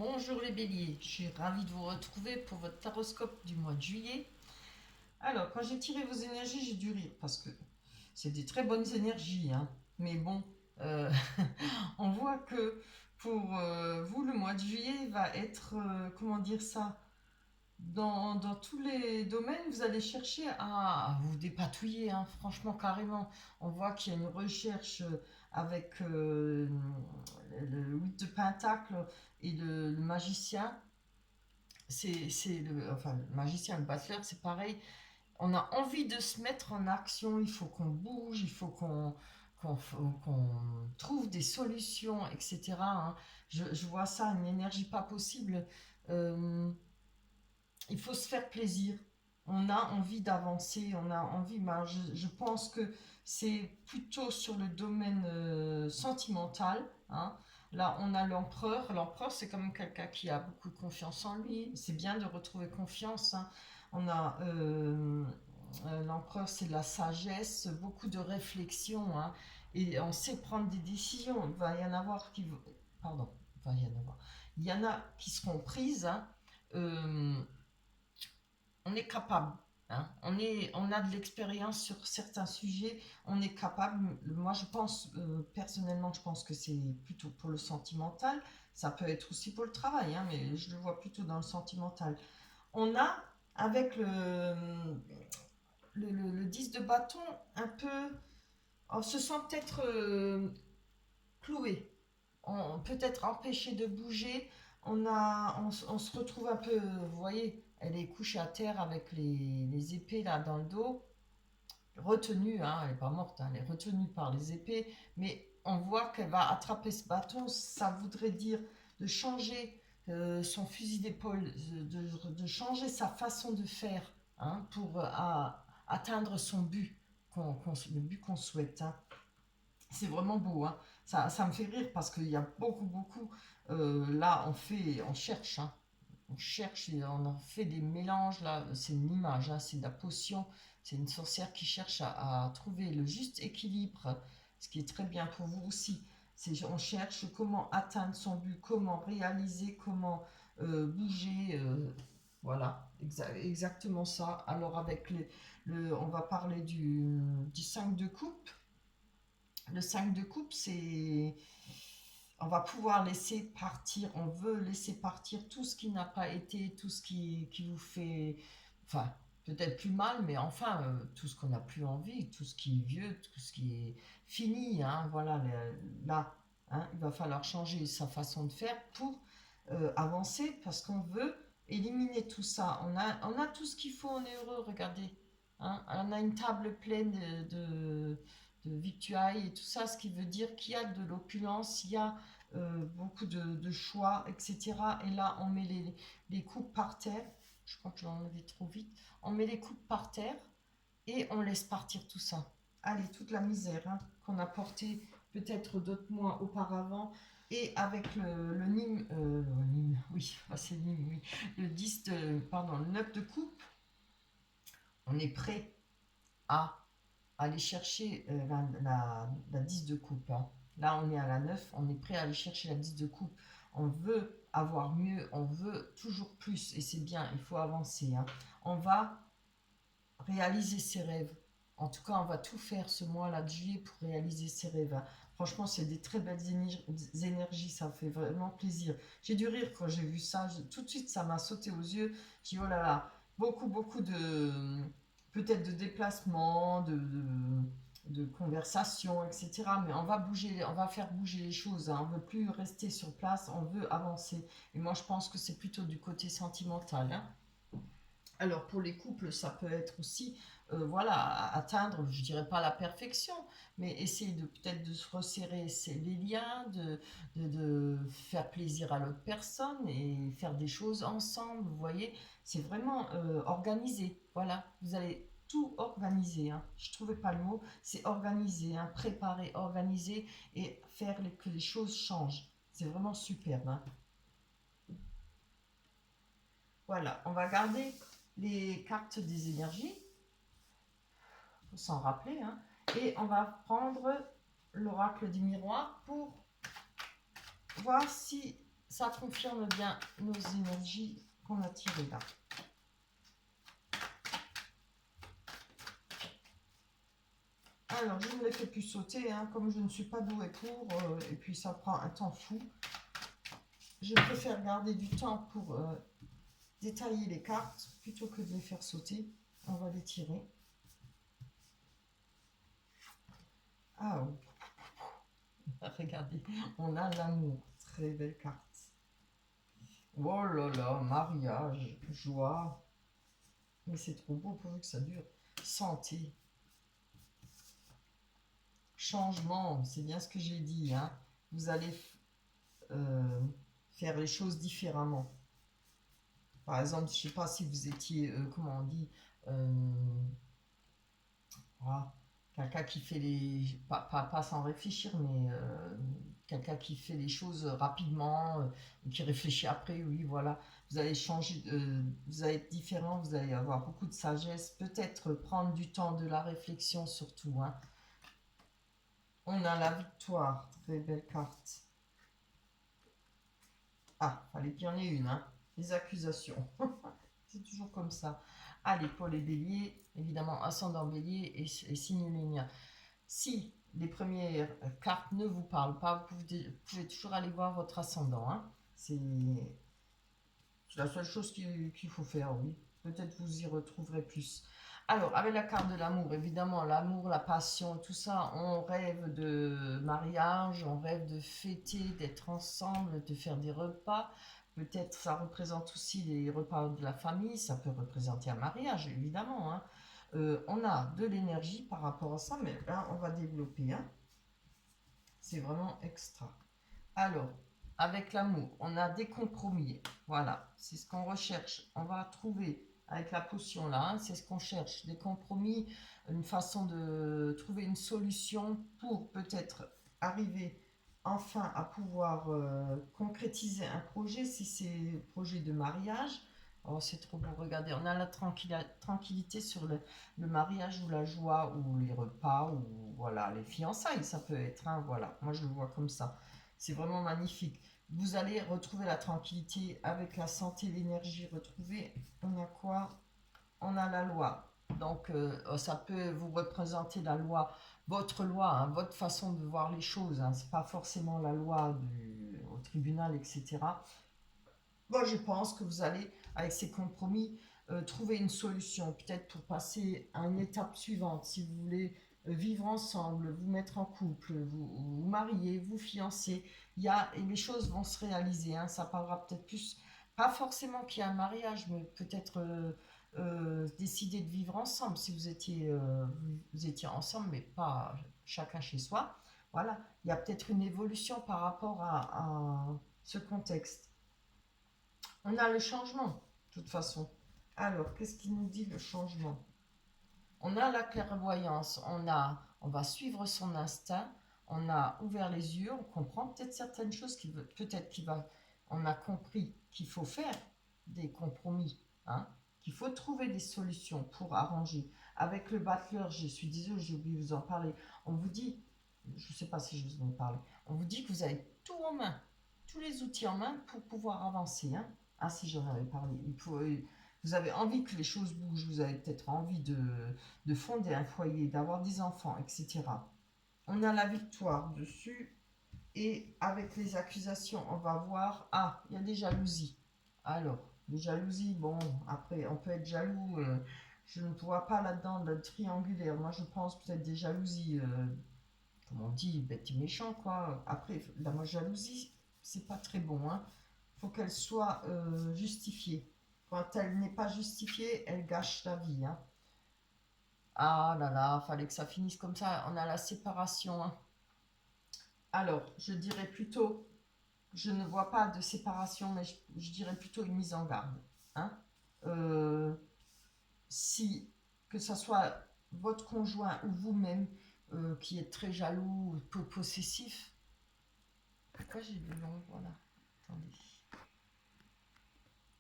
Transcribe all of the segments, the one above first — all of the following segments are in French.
Bonjour les béliers, je suis ravie de vous retrouver pour votre taroscope du mois de juillet. Alors, quand j'ai tiré vos énergies, j'ai dû rire parce que c'est des très bonnes énergies, hein. Mais bon, euh, on voit que pour vous, le mois de juillet va être, comment dire ça, dans tous les domaines, vous allez chercher à vous dépatouiller, hein, franchement, carrément. On voit qu'il y a une recherche avec le 8 de Pentacle et le magicien. Enfin, le magicien, le battleur, c'est pareil. On a envie de se mettre en action, il faut qu'on bouge, il faut qu'on trouve des solutions, etc., hein. Je vois ça, une énergie pas possible. Euh, il faut se faire plaisir. On a envie d'avancer, on a envie. Ben, je pense que c'est plutôt sur le domaine sentimental, hein. Là, on a l'empereur. L'empereur, c'est quand même quelqu'un qui a beaucoup de confiance en lui. C'est bien de retrouver confiance, hein. On a l'empereur, c'est la sagesse, beaucoup de réflexion, hein, et on sait prendre des décisions. Il va y en avoir qui, pardon, il va y en avoir. Il y en a qui seront prises, hein. Euh, on est capable, hein. On a de l'expérience sur certains sujets, on est capable. Moi, je pense, personnellement, je pense que c'est plutôt pour le sentimental. Ça peut être aussi pour le travail, hein, mais je le vois plutôt dans le sentimental. On a, avec le 10 de bâton, un peu. On se sent peut-être cloué, peut-être empêché de bouger. On se retrouve un peu, vous voyez, elle est couchée à terre avec les épées là dans le dos, retenue, hein, elle n'est pas morte, hein, elle est retenue par les épées, mais on voit qu'elle va attraper ce bâton. Ça voudrait dire de changer son fusil d'épaule, de changer sa façon de faire, hein, pour atteindre son but, le but qu'on souhaite, hein. C'est vraiment beau, hein. Ça me fait rire parce qu'il y a beaucoup. Là, on cherche, hein. On cherche et on en fait des mélanges. Là, c'est une image, hein, c'est de la potion. C'est une sorcière qui cherche à trouver le juste équilibre, ce qui est très bien pour vous aussi. On cherche comment atteindre son but, comment réaliser, comment bouger. Voilà, exactement ça. Alors, on va parler du 5 de coupe. Le 5 de coupe, c'est. On va pouvoir laisser partir, on veut laisser partir tout ce qui n'a pas été, tout ce qui vous fait. Enfin, peut-être plus mal, mais enfin, tout ce qu'on n'a plus envie, tout ce qui est vieux, tout ce qui est fini, hein, voilà, là, hein, il va falloir changer sa façon de faire pour avancer, parce qu'on veut éliminer tout ça. On a tout ce qu'il faut, on est heureux, regardez, hein. On a une table pleine de victuailles et tout ça, ce qui veut dire qu'il y a de l'opulence, il y a beaucoup de choix, etc. Et là, on met les coupes par terre. Je crois que je l'ai enlevé trop vite. On met les coupes par terre et on laisse partir tout ça. Allez, toute la misère, hein, qu'on a portée peut-être d'autres mois auparavant. Et avec le Nîmes, oui, c'est le Nîmes, oui, le 10 de, pardon, le 9 de coupe, on est prêt à aller chercher la 10 de coupe, hein. Là, on est à la 9, on est prêt à aller chercher la 10 de coupe. On veut avoir mieux, on veut toujours plus, et c'est bien, il faut avancer, hein. On va réaliser ses rêves. En tout cas, on va tout faire ce mois-là de juillet pour réaliser ses rêves, hein. Franchement, c'est des très belles énergies, ça fait vraiment plaisir. J'ai dû rire quand j'ai vu ça, tout de suite ça m'a sauté aux yeux. J'ai dit oh là là, beaucoup de peut-être de déplacements, de conversations, etc. Mais on va bouger, on va faire bouger les choses, hein. On ne veut plus rester sur place, on veut avancer. Et moi, je pense que c'est plutôt du côté sentimental, hein. Alors pour les couples, ça peut être aussi, voilà, atteindre, je dirais pas la perfection, mais essayer de peut-être de se resserrer les liens, de faire plaisir à l'autre personne et faire des choses ensemble. Vous voyez, c'est vraiment organisé. Voilà, vous allez tout organiser, hein. Je trouvais pas le mot, c'est organiser, hein, préparer, organiser et faire que les choses changent. C'est vraiment superbe, hein. Voilà, on va garder les cartes des énergies, faut s'en rappeler, hein. Et on va prendre l'oracle du miroir pour voir si ça confirme bien nos énergies qu'on a tirées là. Alors, je ne les fais plus sauter, hein, comme je ne suis pas douée pour, et puis ça prend un temps fou. Je préfère garder du temps pour détailler les cartes plutôt que de les faire sauter. On va les tirer. Ah, regardez, on a l'amour. Très belle carte. Oh là là, mariage, joie. Mais c'est trop beau pourvu que ça dure. Santé. Changement, c'est bien ce que j'ai dit. Hein. Vous allez faire les choses différemment. Par exemple, je ne sais pas si vous étiez, comment on dit, voilà, quelqu'un qui fait les... Pas sans réfléchir, mais quelqu'un qui fait les choses rapidement, qui réfléchit après, oui, voilà. Vous allez changer, vous allez être différent, vous allez avoir beaucoup de sagesse, peut-être prendre du temps de la réflexion surtout. Hein. On a la victoire, très belle carte. Ah, fallait qu'il y en ait une, hein. Les accusations. C'est toujours comme ça. Allez, pour les béliers, évidemment, ascendant bélier et signe lunaire. Si les premières cartes ne vous parlent pas, vous pouvez toujours aller voir votre ascendant. Hein. C'est la seule chose qu'il faut faire, oui. Peut-être vous y retrouverez plus. Alors, avec la carte de l'amour, évidemment, l'amour, la passion, tout ça, on rêve de mariage, on rêve de fêter, d'être ensemble, de faire des repas. Peut-être ça représente aussi les repas de la famille, ça peut représenter un mariage, évidemment. Hein. On a de l'énergie par rapport à ça, mais là, on va développer. Hein. C'est vraiment extra. Alors, avec l'amour, on a des compromis. Voilà, c'est ce qu'on recherche. On va trouver avec la potion là, hein, c'est ce qu'on cherche. Des compromis, une façon de trouver une solution pour peut-être arriver enfin à pouvoir concrétiser un projet, si c'est projet de mariage. Oh, c'est trop beau, regardez, on a la tranquillité sur le mariage ou la joie ou les repas ou voilà, les fiançailles, ça peut être, hein, voilà, moi je le vois comme ça. C'est vraiment magnifique. Vous allez retrouver la tranquillité avec la santé, l'énergie retrouvée. On a quoi? On a la loi. Donc, ça peut vous représenter la loi, hein, votre façon de voir les choses. Hein. Ce n'est pas forcément la loi au tribunal, etc. Moi, je pense que vous allez, avec ces compromis, trouver une solution, peut-être pour passer à une étape suivante. Si vous voulez vivre ensemble, vous mettre en couple, vous marier, vous fiancer, et les choses vont se réaliser. Hein. Ça parlera peut-être plus, pas forcément qu'il y a un mariage, mais peut-être décider de vivre ensemble. Si vous étiez ensemble, mais pas chacun chez soi. Voilà, il y a peut-être une évolution par rapport à ce contexte. On a le changement, de toute façon. Alors, qu'est-ce qu'il nous dit le changement? On a la clairvoyance, on va suivre son instinct, on a ouvert les yeux, on comprend peut-être certaines choses, on a compris qu'il faut faire des compromis, hein, qu'il faut trouver des solutions pour arranger. Avec le battleur, je suis désolée, j'ai oublié de vous en parler, on vous dit, je ne sais pas si je vous en ai parlé, on vous dit que vous avez tout en main, tous les outils en main pour pouvoir avancer. Hein. Ah si, j'en avais parlé. Vous avez envie que les choses bougent, vous avez peut-être envie de fonder un foyer, d'avoir des enfants, etc. On a la victoire dessus. Et avec les accusations, on va voir... Ah, il y a des jalousies. Alors, les jalousies, bon, après, on peut être jaloux. Je ne vois pas là-dedans le triangulaire. Moi, je pense peut-être des jalousies, comme on dit, bête et méchant, quoi. Après, la jalousie, c'est pas très bon, hein. Faut qu'elle soit justifiée. Quand elle n'est pas justifiée, elle gâche la vie. Hein. Ah là là, fallait que ça finisse comme ça. On a la séparation. Hein. Alors, je dirais plutôt, je ne vois pas de séparation, mais je dirais plutôt une mise en garde. Hein. Euh, si, que ce soit votre conjoint ou vous-même qui êtes très jaloux, peu possessif. Pourquoi j'ai du long? Voilà. Attendez.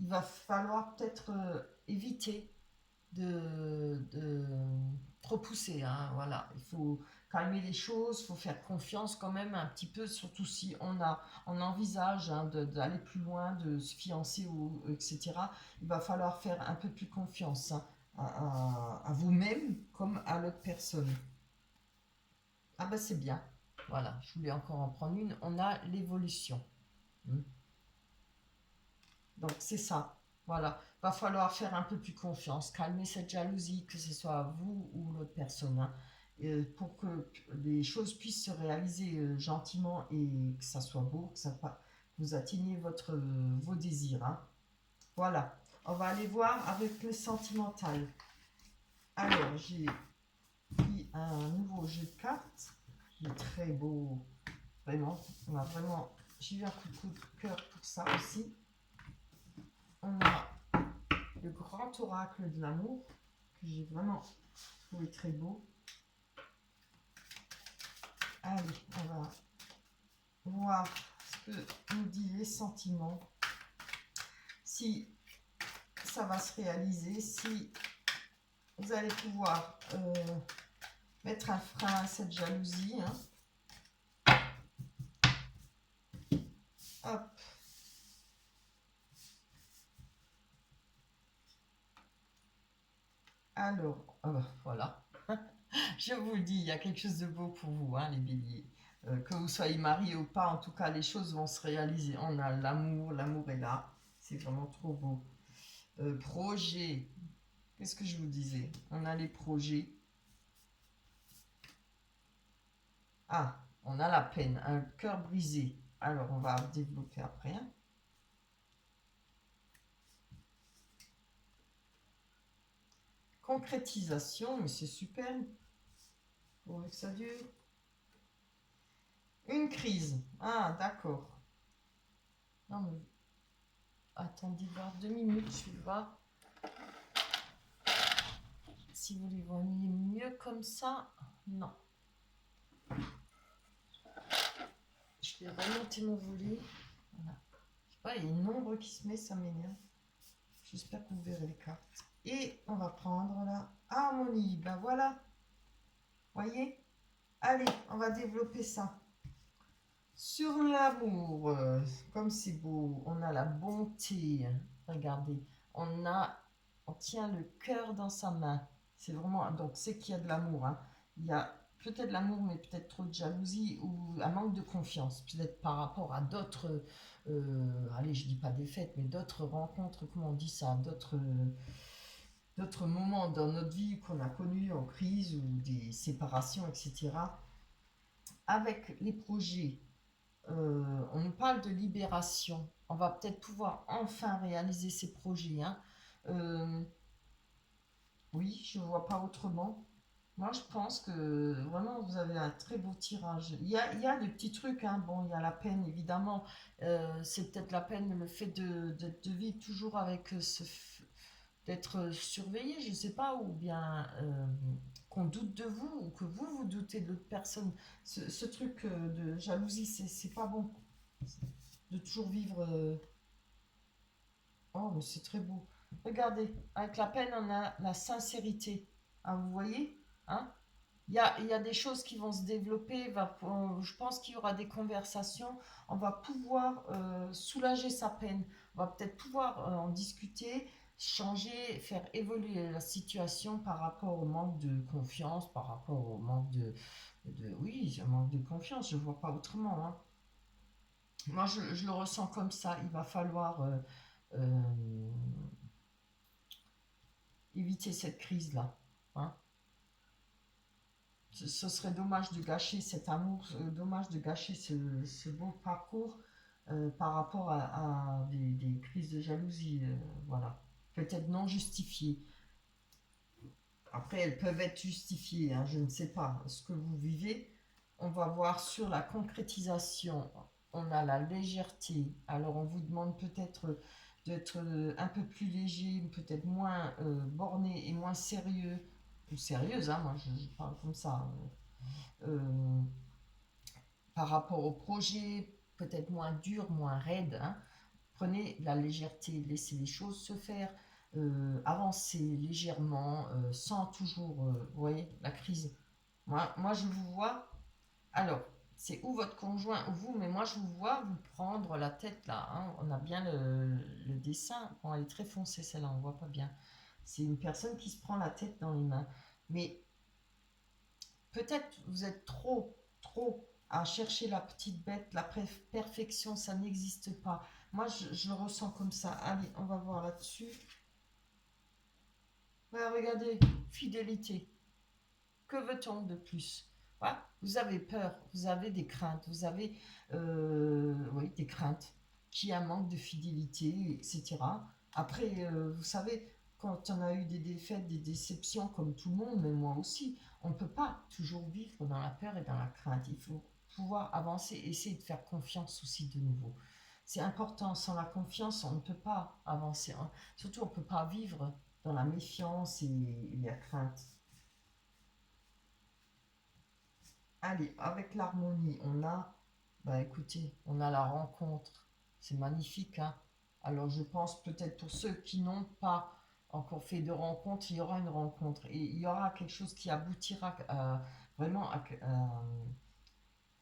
Il va falloir peut-être éviter de trop pousser, hein, voilà. Il faut calmer les choses, il faut faire confiance quand même un petit peu, surtout si on envisage hein, d'aller plus loin, de se fiancer, ou, etc. Il va falloir faire un peu plus confiance hein, à vous-même comme à l'autre personne. Ah ben c'est bien. Voilà, je voulais encore en prendre une. On a l'évolution. Hmm. Donc c'est ça. Voilà. Va falloir faire un peu plus confiance, calmer cette jalousie, que ce soit vous ou l'autre personne, hein, pour que les choses puissent se réaliser gentiment et que ça soit beau, que vous atteigniez vos désirs. Hein. Voilà. On va aller voir avec le sentimental. Alors, j'ai pris un nouveau jeu de cartes qui est très beau. Vraiment, on a vraiment. J'ai eu un coup de cœur pour ça aussi. On a le grand oracle de l'amour que j'ai vraiment trouvé très beau. Allez, on va voir ce que nous dit les sentiments. Si ça va se réaliser, si vous allez pouvoir mettre un frein à cette jalousie. Hein. Hop. Alors, voilà. Je vous le dis, il y a quelque chose de beau pour vous, hein, les béliers. Que vous soyez mariés ou pas, en tout cas, les choses vont se réaliser. On a l'amour, l'amour est là. C'est vraiment trop beau. Projet. Qu'est-ce que je vous disais? On a les projets. Ah, on a la peine, un cœur brisé. Alors, on va développer après. Hein. Concrétisation, mais c'est super. Pourvu que ça dure. Une crise. Ah, d'accord. Non, mais attendez voir 2 minutes, je vais voir si vous les voyez mieux comme ça. Non. Je vais remonter mon volet. Voilà. Je sais pas, il y a une ombre qui se met, ça m'énerve. J'espère que vous verrez les cartes. Et on va prendre la harmonie. Ben voilà. Voyez? Allez, on va développer ça. Sur l'amour, comme c'est beau, on a la bonté. Regardez, on tient le cœur dans sa main. C'est vraiment, donc c'est qu'il y a de l'amour. Hein. Il y a peut-être de l'amour, mais peut-être trop de jalousie ou un manque de confiance. Peut-être par rapport à d'autres, allez, je dis pas des fêtes, mais d'autres rencontres, comment on dit ça, d'autres moments dans notre vie qu'on a connus en crise ou des séparations, etc. Avec les projets on nous parle de libération. On va peut-être pouvoir enfin réaliser ces projets. Hein. Euh, oui, je ne vois pas autrement. Moi, je pense que vraiment, vous avez un très beau tirage. Il y a des petits trucs. Hein. Bon, il y a la peine, évidemment. C'est peut-être la peine, le fait de vivre toujours avec d'être surveillé, je ne sais pas, ou bien qu'on doute de vous, ou que vous doutez de l'autre personne. Ce truc de jalousie, c'est pas bon. De toujours vivre. Oh, mais c'est très beau. Regardez, avec la peine, on a la sincérité. Ah, vous voyez hein il y a des choses qui vont se développer. Je pense qu'il y aura des conversations. On va pouvoir soulager sa peine. On va peut-être pouvoir en discuter, changer, faire évoluer la situation par rapport au manque de confiance, par rapport au manque oui, un manque de confiance. Je ne vois pas autrement. Hein. Moi, je le ressens comme ça. Il va falloir euh, éviter cette crise-là. Hein. Ce serait dommage de gâcher cet amour, dommage de gâcher ce beau parcours par rapport à des crises de jalousie. Voilà. Peut-être non justifiées. Après, elles peuvent être justifiées, hein, je ne sais pas ce que vous vivez. On va voir sur la concrétisation. On a la légèreté. Alors, on vous demande peut-être d'être un peu plus léger, peut-être moins borné et moins sérieux. Ou sérieuse, hein, moi je parle comme ça. Euh, par rapport au projet, peut-être moins dur, moins raide. Hein. Prenez la légèreté, laissez les choses se faire. avancer légèrement, sans toujours, vous voyez, la crise. Moi, je vous vois. Alors, c'est ou votre conjoint ou vous, mais moi, je vous vois vous prendre la tête là, hein. On a bien le dessin. Bon, elle est très foncée celle-là, on voit pas bien. C'est une personne qui se prend la tête dans les mains. Mais peut-être vous êtes trop à chercher la petite bête, la perfection, ça n'existe pas. Moi, je le ressens comme ça. Allez, on va voir là-dessus. Ouais, regardez, fidélité. Que veut-on de plus? Voilà. Vous avez peur, vous avez des craintes, vous avez oui, des craintes, qu'il y a un manque de fidélité, etc. Après, vous savez, quand on a eu des défaites, des déceptions, comme tout le monde, mais moi aussi, on ne peut pas toujours vivre dans la peur et dans la crainte. Il faut pouvoir avancer, essayer de faire confiance aussi de nouveau. C'est important, sans la confiance, on ne peut pas avancer, hein. Surtout, on ne peut pas vivre dans la méfiance et la crainte. Allez, avec l'harmonie, on a, bah écoutez, on a la rencontre. C'est magnifique, hein. Alors je pense peut-être pour ceux qui n'ont pas encore fait de rencontre, il y aura une rencontre et il y aura quelque chose qui aboutira vraiment à,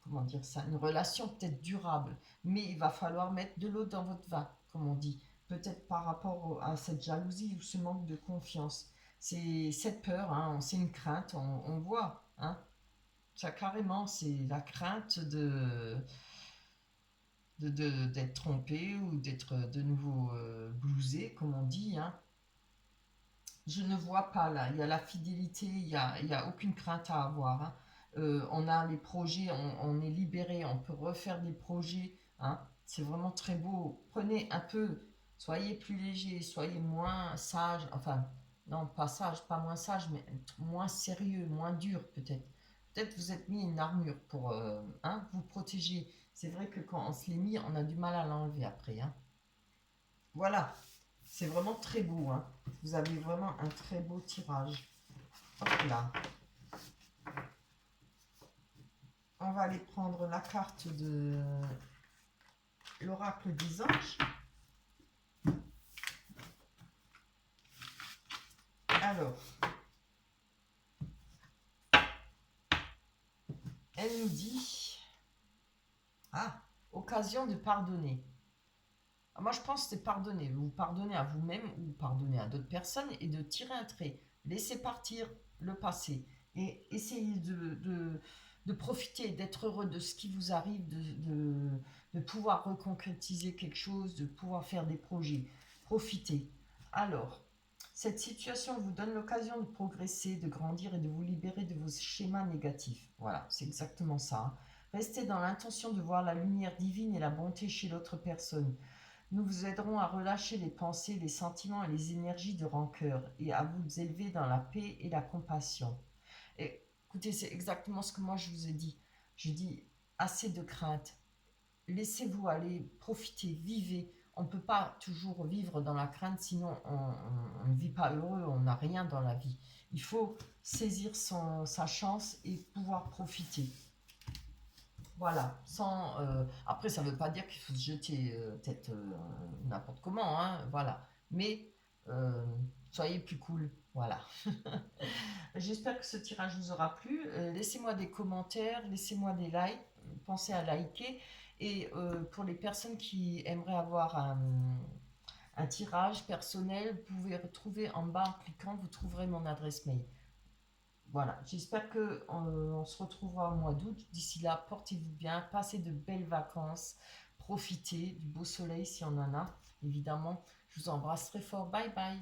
comment dire ça, une relation peut-être durable. Mais il va falloir mettre de l'eau dans votre vin, comme on dit. Peut-être par rapport à cette jalousie ou ce manque de confiance. C'est cette peur, hein, c'est une crainte, on voit, hein. Ça, carrément, c'est la crainte d'être trompé ou d'être de nouveau blousé, comme on dit, hein. Je ne vois pas là. Il y a la fidélité, il y a aucune crainte à avoir, hein. On a les projets, on est libéré, on peut refaire des projets, hein. C'est vraiment très beau. Prenez un peu, soyez plus léger, soyez moins sage, enfin, non, pas sage, pas moins sage, mais moins sérieux, moins dur peut-être. Peut-être vous êtes mis une armure pour hein, vous protéger. C'est vrai que quand on se l'est mis, on a du mal à l'enlever après, hein. Voilà, c'est vraiment très beau, hein. Vous avez vraiment un très beau tirage. Hop là. On va aller prendre la carte de l'oracle des anges. Alors, elle nous dit, ah, occasion de pardonner. Moi, je pense que c'est pardonner. Vous pardonnez à vous-même ou pardonner à d'autres personnes et de tirer un trait. Laissez partir le passé et essayez de profiter, d'être heureux de ce qui vous arrive, de pouvoir reconcrétiser quelque chose, de pouvoir faire des projets. Profitez. Alors, cette situation vous donne l'occasion de progresser, de grandir et de vous libérer de vos schémas négatifs. Voilà, c'est exactement ça, hein. Restez dans l'intention de voir la lumière divine et la bonté chez l'autre personne. Nous vous aiderons à relâcher les pensées, les sentiments et les énergies de rancœur et à vous élever dans la paix et la compassion. Et écoutez, c'est exactement ce que moi je vous ai dit. Je dis assez de crainte. Laissez-vous aller, profitez, vivez. On ne peut pas toujours vivre dans la crainte, sinon on ne vit pas heureux, on n'a rien dans la vie. Il faut saisir sa chance et pouvoir profiter. Voilà, sans. Après, ça ne veut pas dire qu'il faut se jeter tête n'importe comment, hein, voilà. Mais euh, soyez plus cool, voilà. J'espère que ce tirage vous aura plu. Laissez-moi des commentaires, laissez-moi des likes, pensez à liker. Et pour les personnes qui aimeraient avoir un tirage personnel, vous pouvez retrouver en bas en cliquant, vous trouverez mon adresse mail. Voilà, j'espère que on se retrouvera au mois d'août. D'ici là, portez-vous bien, passez de belles vacances, profitez du beau soleil si on en a, évidemment. Je vous embrasse très fort. Bye bye.